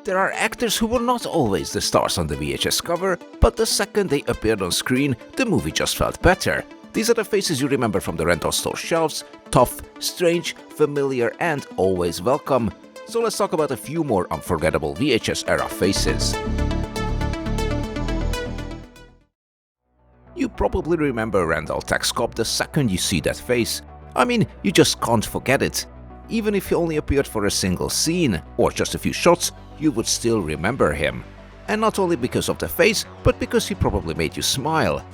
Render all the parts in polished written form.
There are actors who were not always the stars on the VHS cover, but the second they appeared on screen, the movie just felt better. These are the faces you remember from the rental store shelves: tough, strange, familiar, and always welcome. So let's talk about a few more unforgettable VHS era faces. You probably remember Randall text Cobb the second you see that face. I mean, you just can't forget it. Even if he only appeared for a single scene, or just a few shots, you would still remember him. And not only because of the face, but because he probably made you smile.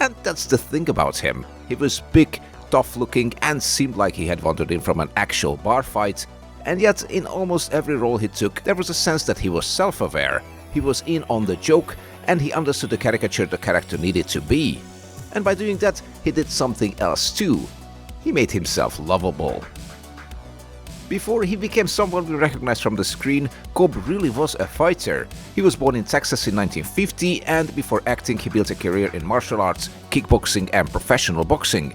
And that's the thing about him. He was big, tough looking, and seemed like he had wandered in from an actual bar fight. And yet, in almost every role he took, there was a sense that he was self-aware. He was in on the joke, and he understood the caricature the character needed to be. And by doing that, he did something else too. He made himself lovable. Before he became someone we recognize from the screen, Cobb really was a fighter. He was born in Texas in 1950, and before acting he built a career in martial arts, kickboxing, and professional boxing.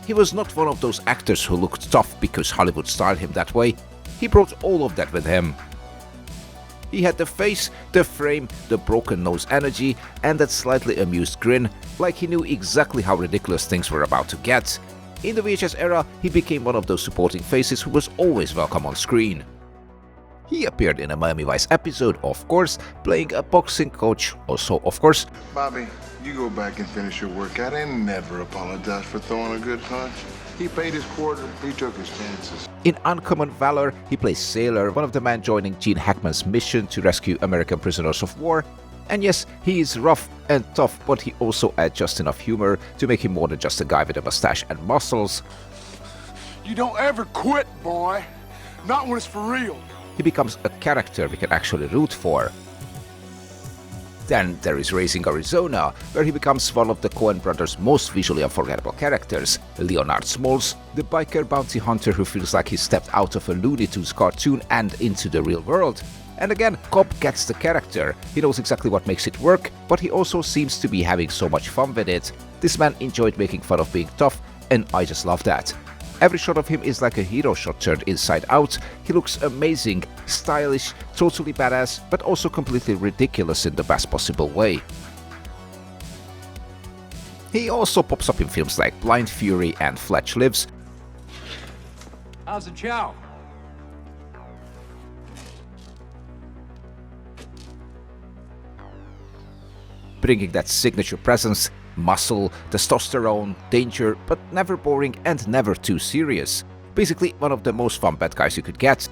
He was not one of those actors who looked tough because Hollywood styled him that way. He brought all of that with him. He had the face, the frame, the broken nose energy, and that slightly amused grin, like he knew exactly how ridiculous things were about to get. In the VHS era, he became one of those supporting faces who was always welcome on screen. He appeared in a Miami Vice episode, of course, playing a boxing coach, also of course. Bobby, you go back and finish your workout and never apologize for throwing a good punch. He paid his quarter, he took his chances. In Uncommon Valor, he plays Sailor, one of the men joining Gene Hackman's mission to rescue American prisoners of war. And yes, he is rough and tough, but he also adds just enough humor to make him more than just a guy with a mustache and muscles. You don't ever quit, boy. Not when it's for real. He becomes a character we can actually root for. Then there is Raising Arizona, where he becomes one of the Coen brothers' most visually unforgettable characters, Leonard Smalls, the biker bounty hunter who feels like he stepped out of a Looney Tunes cartoon and into the real world. And again, Cobb gets the character. He knows exactly what makes it work, but he also seems to be having so much fun with it. This man enjoyed making fun of being tough, and I just love that. Every shot of him is like a hero shot turned inside out. He looks amazing, stylish, totally badass, but also completely ridiculous in the best possible way. He also pops up in films like Blind Fury and Fletch Lives. How's the chow? Bringing that signature presence, muscle, testosterone, danger, but never boring and never too serious. Basically one of the most fun bad guys you could get.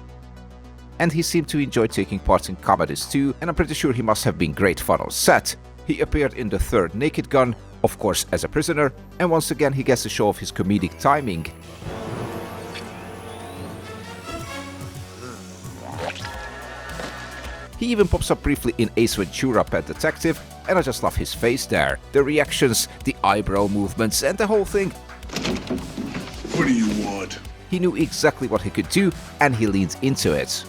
And he seemed to enjoy taking part in comedies too, and I'm pretty sure he must have been great fun on set. He appeared in the third Naked Gun, of course as a prisoner, and once again he gets to show off his comedic timing. He even pops up briefly in Ace Ventura: Pet Detective, and I just love his face there. The reactions, the eyebrow movements, and the whole thing. What do you want? He knew exactly what he could do, and he leaned into it.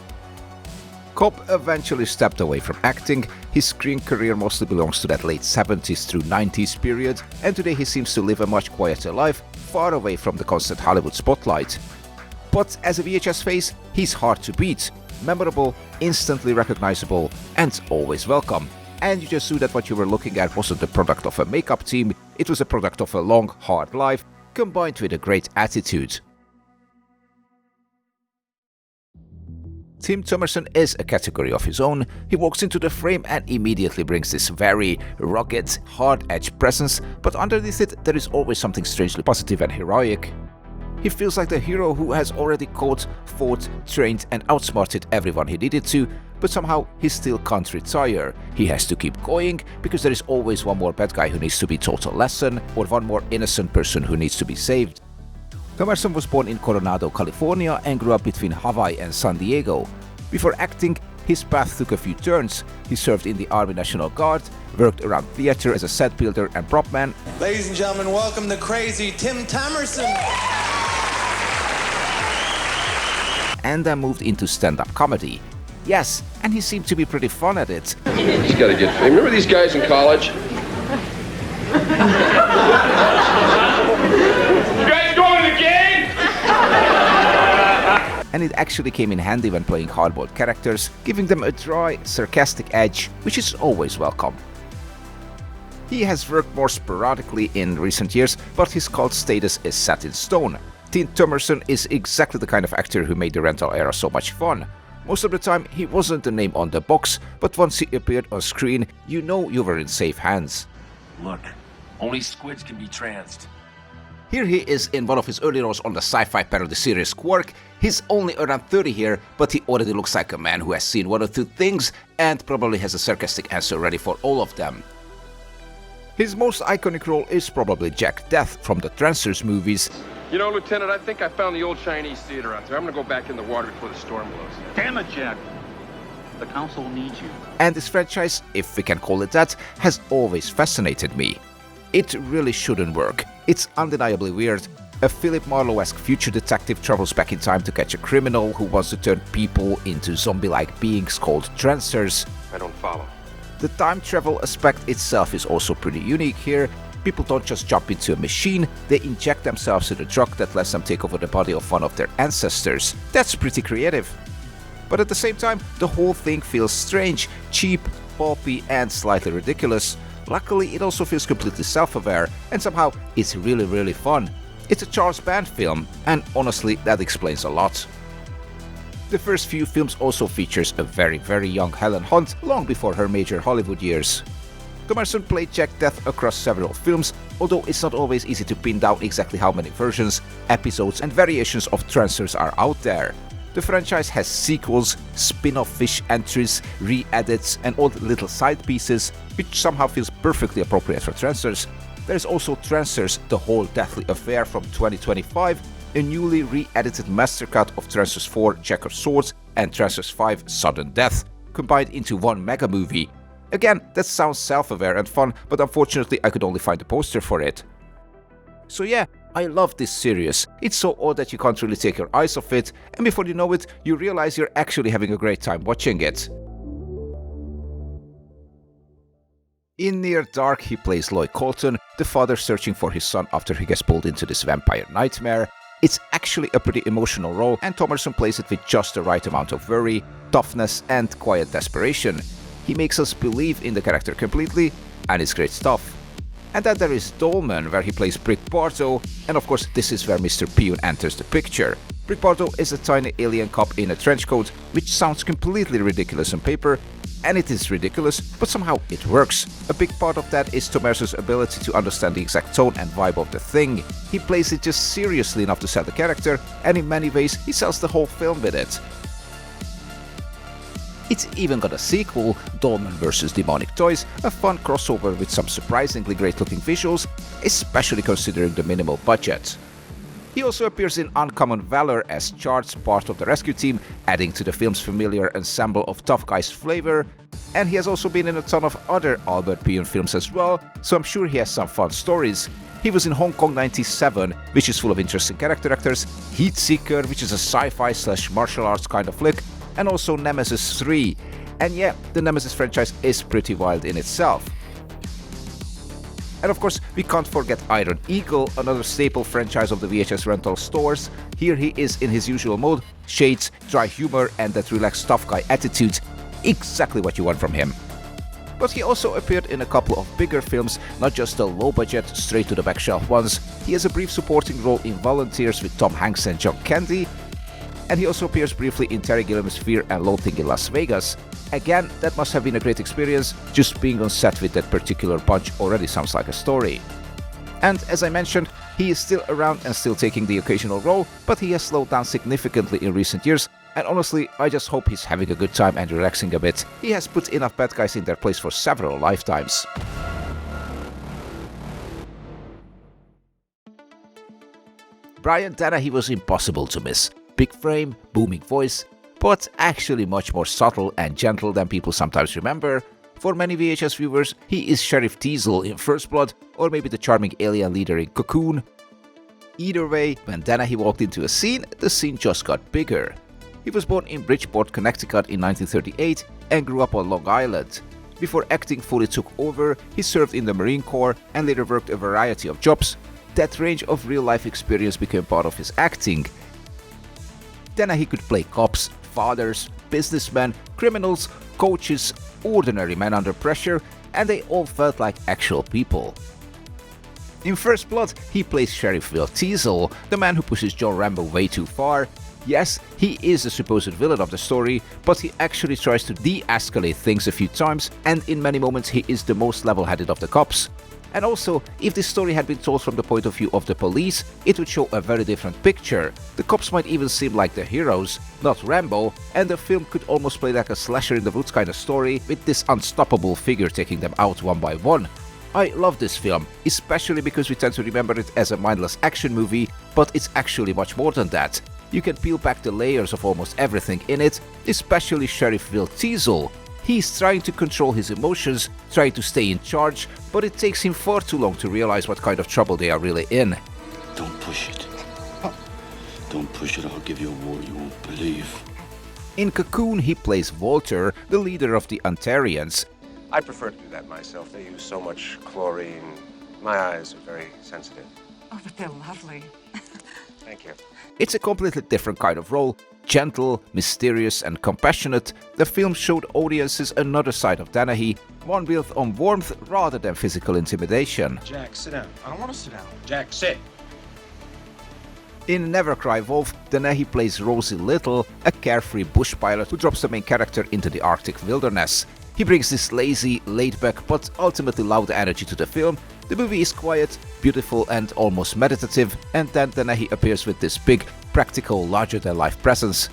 Cobb eventually stepped away from acting. His screen career mostly belongs to that late 70s through 90s period, and today he seems to live a much quieter life, far away from the constant Hollywood spotlight. But as a VHS face, he's hard to beat. Memorable, instantly recognizable, and always welcome. And you just knew that what you were looking at wasn't the product of a makeup team, it was a product of a long, hard life, combined with a great attitude. Tim Thomerson is a category of his own. He walks into the frame and immediately brings this very rugged, hard-edged presence, but underneath it there is always something strangely positive and heroic. He feels like the hero who has already caught, fought, trained and outsmarted everyone he needed to, but somehow he still can't retire. He has to keep going because there is always one more bad guy who needs to be taught a lesson, or one more innocent person who needs to be saved. Thomerson was born in Coronado, California and grew up between Hawaii and San Diego. Before acting, his path took a few turns. He served in the Army National Guard, worked around theater as a set builder and prop man. Ladies and gentlemen, welcome the crazy Tim Thomerson. And then moved into stand-up comedy. Yes, and he seemed to be pretty fun at it. He's got to get... Remember these guys in college? You guys going to the game? and it actually came in handy when playing hardboiled characters, giving them a dry, sarcastic edge, which is always welcome. He has worked more sporadically in recent years, but his cult status is set in stone. Thomerson is exactly the kind of actor who made the Randall era so much fun. Most of the time, he wasn't the name on the box, but once he appeared on screen, you know you were in safe hands. Look, only squids can be transed. Here he is in one of his early roles on the sci-fi parody series Quark. He's only around 30 here, but he already looks like a man who has seen one or two things and probably has a sarcastic answer ready for all of them. His most iconic role is probably Jack Death from the Trancers movies. You know, Lieutenant, I think I found the old Chinese theater out there. I'm gonna go back in the water before the storm blows. Damn it, Jack. The council needs you. And this franchise, if we can call it that, has always fascinated me. It really shouldn't work. It's undeniably weird. A Philip Marlowe-esque future detective travels back in time to catch a criminal who wants to turn people into zombie-like beings called Trancers. I don't follow. The time travel aspect itself is also pretty unique here. People don't just jump into a machine, they inject themselves with a drug that lets them take over the body of one of their ancestors. That's pretty creative. But at the same time, the whole thing feels strange, cheap, pulpy, and slightly ridiculous. Luckily, it also feels completely self-aware, and somehow it's really fun. It's a Charles Band film, and honestly, that explains a lot. The first few films also features a very young Helen Hunt, long before her major Hollywood years. Thomerson played Jack Death across several films, although it's not always easy to pin down exactly how many versions, episodes, and variations of Trancers are out there. The franchise has sequels, spin-off fish entries, re-edits, and odd little side pieces, which somehow feels perfectly appropriate for Trancers. There's also Trancers: The Whole Deathly Affair from 2025, a newly re-edited master cut of Trancers 4 Checkered Swords and Trancers 5 Sudden Death, combined into one mega movie. Again, that sounds self-aware and fun, but unfortunately I could only find a poster for it. So yeah, I love this series. It's so odd that you can't really take your eyes off it, and before you know it, you realize you're actually having a great time watching it. In Near Dark, he plays Lloyd Colton, the father searching for his son after he gets pulled into this vampire nightmare. It's actually a pretty emotional role, and Thomerson plays it with just the right amount of worry, toughness, and quiet desperation. He makes us believe in the character completely, and it's great stuff. And then there is Dollman, where he plays Brick Bardo, and of course this is where Mr. Peon enters the picture. Brick Bardo is a tiny alien cop in a trench coat, which sounds completely ridiculous on paper, and it is ridiculous, but somehow it works. A big part of that is Thomerson's ability to understand the exact tone and vibe of the thing. He plays it just seriously enough to sell the character, and in many ways he sells the whole film with it. It's even got a sequel, Dollman vs. Demonic Toys, a fun crossover with some surprisingly great looking visuals, especially considering the minimal budget. He also appears in Uncommon Valor as Charles, part of the rescue team, adding to the film's familiar ensemble of tough guys flavor, and he has also been in a ton of other Albert Peon films as well, so I'm sure he has some fun stories. He was in Hong Kong 97, which is full of interesting character actors, Heat Seeker, which is a sci-fi / martial arts kind of flick, and also Nemesis 3. And yeah, the Nemesis franchise is pretty wild in itself. And of course, we can't forget Iron Eagle, another staple franchise of the VHS rental stores. Here he is in his usual mode, shades, dry humor, and that relaxed tough guy attitude. Exactly what you want from him. But he also appeared in a couple of bigger films, not just the low-budget, straight-to-the-back shelf ones. He has a brief supporting role in Volunteers with Tom Hanks and John Candy, and he also appears briefly in Terry Gilliam's Fear and Loathing in Las Vegas. Again, that must have been a great experience, just being on set with that particular bunch already sounds like a story. And as I mentioned, he is still around and still taking the occasional role, but he has slowed down significantly in recent years, and honestly, I just hope he's having a good time and relaxing a bit. He has put enough bad guys in their place for several lifetimes. Brian Dennehy was impossible to miss. Big frame, booming voice, but actually much more subtle and gentle than people sometimes remember. For many VHS viewers, he is Sheriff Teasel in First Blood, or maybe the charming alien leader in Cocoon. Either way, when Dennehy walked into a scene, the scene just got bigger. He was born in Bridgeport, Connecticut in 1938 and grew up on Long Island. Before acting fully took over, he served in the Marine Corps and later worked a variety of jobs. That range of real-life experience became part of his acting. Dennehy could play cops, fathers, businessmen, criminals, coaches, ordinary men under pressure, and they all felt like actual people. In First Blood, he plays Sheriff Will Teasel, the man who pushes John Rambo way too far. Yes, he is the supposed villain of the story, but he actually tries to de-escalate things a few times, and in many moments he is the most level-headed of the cops. And also, if this story had been told from the point of view of the police, it would show a very different picture. The cops might even seem like the heroes, not Rambo, and the film could almost play like a slasher in the woods kind of story, with this unstoppable figure taking them out one by one. I love this film, especially because we tend to remember it as a mindless action movie, but it's actually much more than that. You can peel back the layers of almost everything in it, especially Sheriff Will Teasel. He's trying to control his emotions, trying to stay in charge, but it takes him far too long to realize what kind of trouble they are really in. Don't push it. Don't push it, I'll give you a war you won't believe. In Cocoon, he plays Walter, the leader of the Ontarians. I prefer to do that myself. They use so much chlorine. My eyes are very sensitive. Oh, but they're lovely. Thank you. It's a completely different kind of role. Gentle, mysterious and compassionate, the film showed audiences another side of Dennehy, one built on warmth rather than physical intimidation. Jack, sit down. I don't want to sit down. Jack, sit. In Never Cry Wolf, Dennehy plays Rosie Little, a carefree bush pilot who drops the main character into the Arctic wilderness. He brings this lazy, laid-back but ultimately loud energy to the film. The movie is quiet, beautiful and almost meditative, and then Dennehy appears with this big, practical, larger-than-life presence.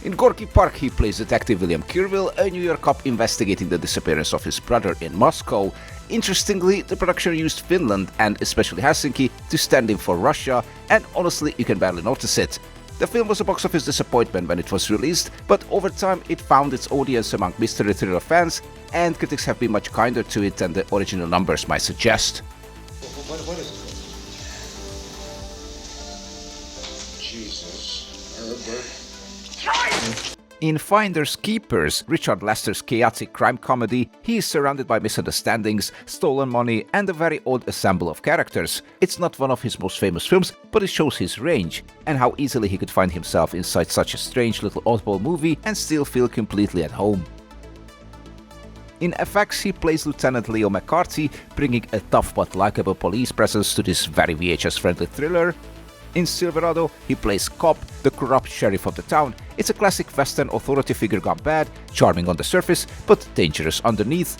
In Gorky Park, he plays Detective William Forsythe, a New York cop investigating the disappearance of his brother in Moscow. Interestingly, the production used Finland and especially Helsinki to stand in for Russia, and honestly, you can barely notice it. The film was a box office disappointment when it was released, but over time it found its audience among mystery thriller fans, and critics have been much kinder to it than the original numbers might suggest. What is it? Jesus, Herbert. In Finders Keepers, Richard Lester's chaotic crime comedy, he is surrounded by misunderstandings, stolen money and a very odd ensemble of characters. It's not one of his most famous films, but it shows his range, and how easily he could find himself inside such a strange little oddball movie and still feel completely at home. In FX, he plays Lieutenant Leo McCarthy, bringing a tough but likable police presence to this very VHS-friendly thriller. In Silverado, he plays Cobb, the corrupt sheriff of the town. It's a classic Western authority figure gone bad, charming on the surface, but dangerous underneath.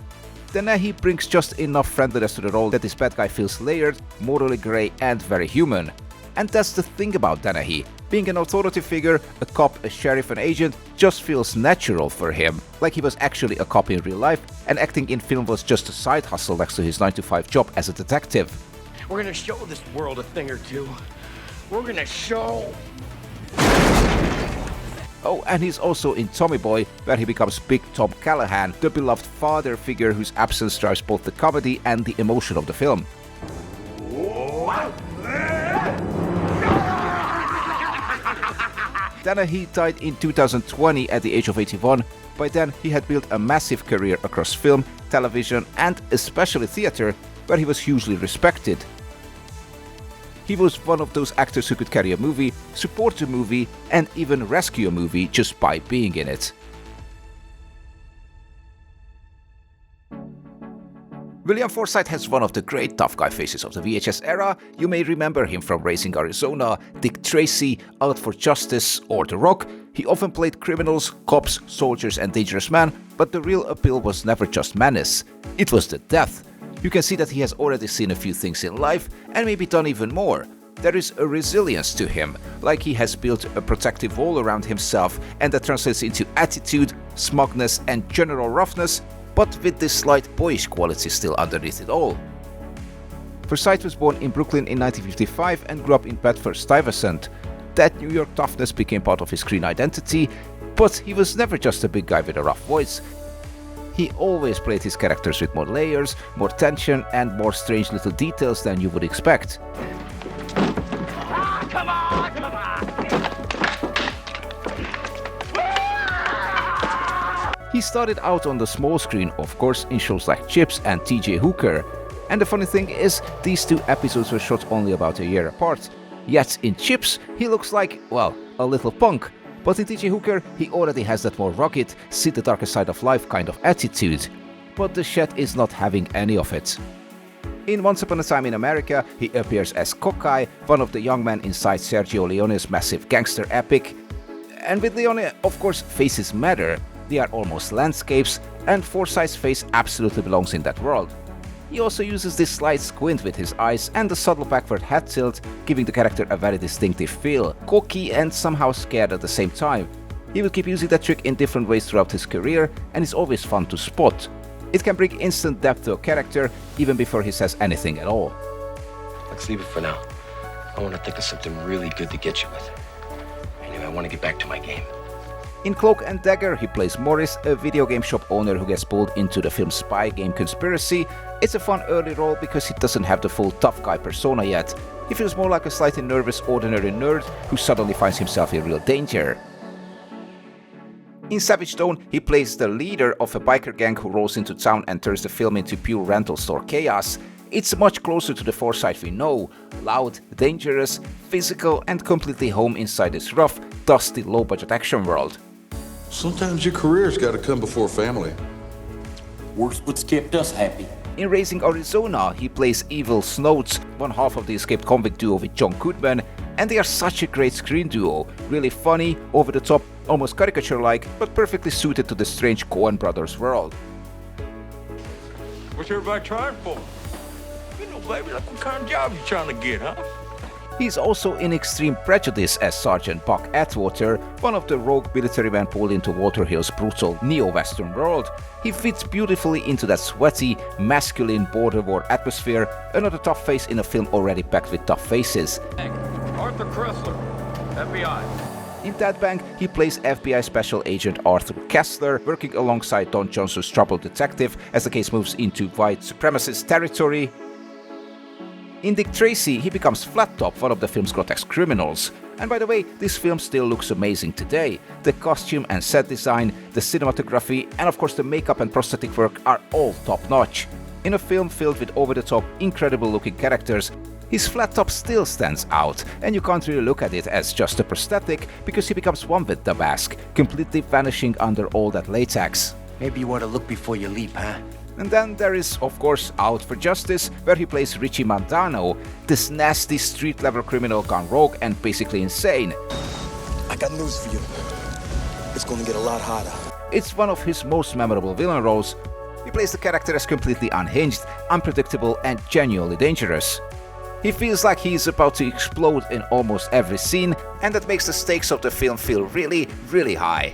Dennehy brings just enough friendliness to the role that this bad guy feels layered, morally grey and very human. And that's the thing about Dennehy. Being an authority figure, a cop, a sheriff, an agent, just feels natural for him, like he was actually a cop in real life, and acting in film was just a side hustle next to his 9-to-5 job as a detective. We're gonna show this world a thing or two. We're gonna show. Oh, and he's also in Tommy Boy, where he becomes Big Tom Callahan, the beloved father figure whose absence drives both the comedy and the emotion of the film. Dennehy died in 2020 at the age of 81. By then, he had built a massive career across film, television, and especially theater, where he was hugely respected. He was one of those actors who could carry a movie, support a movie, and even rescue a movie just by being in it. William Forsythe has one of the great tough guy faces of the VHS era. You may remember him from Raising Arizona, Dick Tracy, Out for Justice, or The Rock. He often played criminals, cops, soldiers, and dangerous men, but the real appeal was never just menace. It was the death. You can see that he has already seen a few things in life, and maybe done even more. There is a resilience to him, like he has built a protective wall around himself, and that translates into attitude, smugness, and general roughness, but with this slight boyish quality still underneath it all. Forsythe was born in Brooklyn in 1955 and grew up in Bedford-Stuyvesant. That New York toughness became part of his screen identity, but he was never just a big guy with a rough voice. He always played his characters with more layers, more tension, and more strange little details than you would expect. Come on, come on! He started out on the small screen, of course, in shows like Chips and T.J. Hooker. And the funny thing is, these two episodes were shot only about a year apart. Yet in Chips, he looks like, well, a little punk. but in T.J. Hooker he already has that more rugged, see the darker side of life kind of attitude. But the Shed is not having any of it. In Once Upon a Time in America, he appears as Cockeye, one of the young men inside Sergio Leone's massive gangster epic. And with Leone, of course, faces matter. They are almost landscapes, and Forsythe's face absolutely belongs in that world. He also uses this slight squint with his eyes and the subtle backward head tilt, giving the character a very distinctive feel, cocky and somehow scared at the same time. He will keep using that trick in different ways throughout his career, and it's always fun to spot. It can bring instant depth to a character, even before he says anything at all. Let's leave it for now. I want to think of something really good to get you with. Anyway, I want to get back to my game. In Cloak and Dagger, he plays Morris, a video game shop owner who gets pulled into the film's spy game conspiracy. It's a fun early role because he doesn't have the full tough guy persona yet. He feels more like a slightly nervous, ordinary nerd who suddenly finds himself in real danger. In Savage Stone, he plays the leader of a biker gang who rolls into town and turns the film into pure rental store chaos. It's much closer to the Forsythe we know, loud, dangerous, physical and completely home inside this rough, dusty, low-budget action world. Sometimes your career's gotta come before family. Work's what's kept us happy. In Raising Arizona, he plays Evil Snodes, one half of the escaped convict duo with John Goodman, and they are such a great screen duo, really funny, over the top, almost caricature-like, but perfectly suited to the strange Coen brothers world. What's everybody trying for? You know, baby, like what kind of job you trying to get, huh? He's also in Extreme Prejudice as Sergeant Buck Atwater, one of the rogue military men pulled into Walter Hill's brutal neo-western world. He fits beautifully into that sweaty, masculine border war atmosphere, another tough face in a film already packed with tough faces. Arthur Kressler, FBI. In Dead Bank, he plays FBI Special Agent Arthur Kessler, working alongside Don Johnson's troubled detective as the case moves into white supremacist territory. In Dick Tracy, he becomes Flat Top, one of the film's grotesque criminals. And by the way, this film still looks amazing today. The costume and set design, the cinematography, and of course the makeup and prosthetic work are all top-notch. In a film filled with over-the-top, incredible-looking characters, his Flat Top still stands out, and you can't really look at it as just a prosthetic because he becomes one with the mask, completely vanishing under all that latex. Maybe you want to look before you leap, huh? And then there is, of course, Out for Justice, where he plays Richie Mandano, this nasty street-level criminal gone rogue and basically insane. I got news for you. It's gonna get a lot hotter. It's one of his most memorable villain roles. He plays the character as completely unhinged, unpredictable, and genuinely dangerous. He feels like he is about to explode in almost every scene, and that makes the stakes of the film feel really, really high.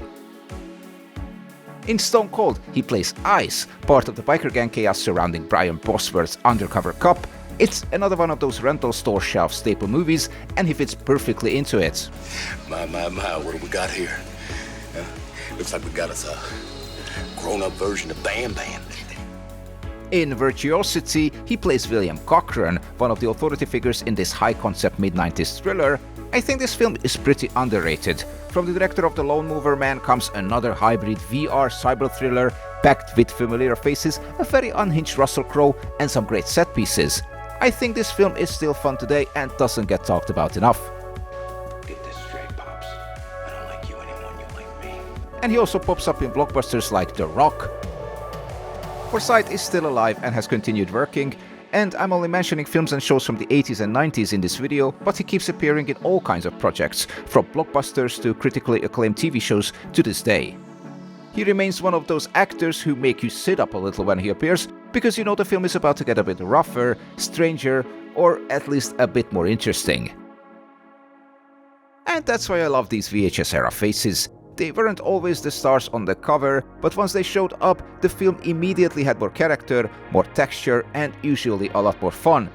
In Stone Cold, he plays Ice, part of the biker gang chaos surrounding Brian Bosworth's undercover cop. It's another one of those rental store shelf staple movies, and he fits perfectly into it. My, what do we got here? Looks like we got us a grown-up version of Bam Bam. In Virtuosity, he plays William Cochran, one of the authority figures in this high-concept mid-90s thriller. I think this film is pretty underrated. From the director of The Lone Mover Man comes another hybrid VR cyber thriller, packed with familiar faces, a very unhinged Russell Crowe, and some great set pieces. I think this film is still fun today and doesn't get talked about enough. Get this straight, Pops. I don't like you anymore, you like me. And he also pops up in blockbusters like The Rock. Forsythe is still alive and has continued working, and I'm only mentioning films and shows from the 80s and 90s in this video, but he keeps appearing in all kinds of projects, from blockbusters to critically acclaimed TV shows to this day. He remains one of those actors who make you sit up a little when he appears, because you know the film is about to get a bit rougher, stranger, or at least a bit more interesting. And that's why I love these VHS era faces. They weren't always the stars on the cover, but once they showed up, the film immediately had more character, more texture, and usually a lot more fun.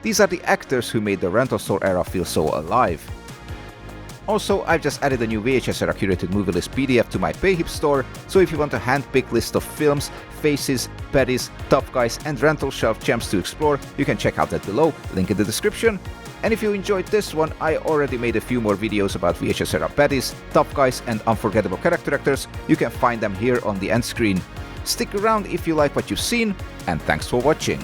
These are the actors who made the rental store era feel so alive. Also, I've just added a new VHS Era curated movie list PDF to my Payhip store, so if you want a hand-picked list of films, faces, baddies, tough guys, and rental shelf gems to explore, you can check out that below, link in the description. And if you enjoyed this one, I already made a few more videos about VHS Era baddies, tough guys, and unforgettable character actors. You can find them here on the end screen. Stick around if you like what you've seen, and thanks for watching.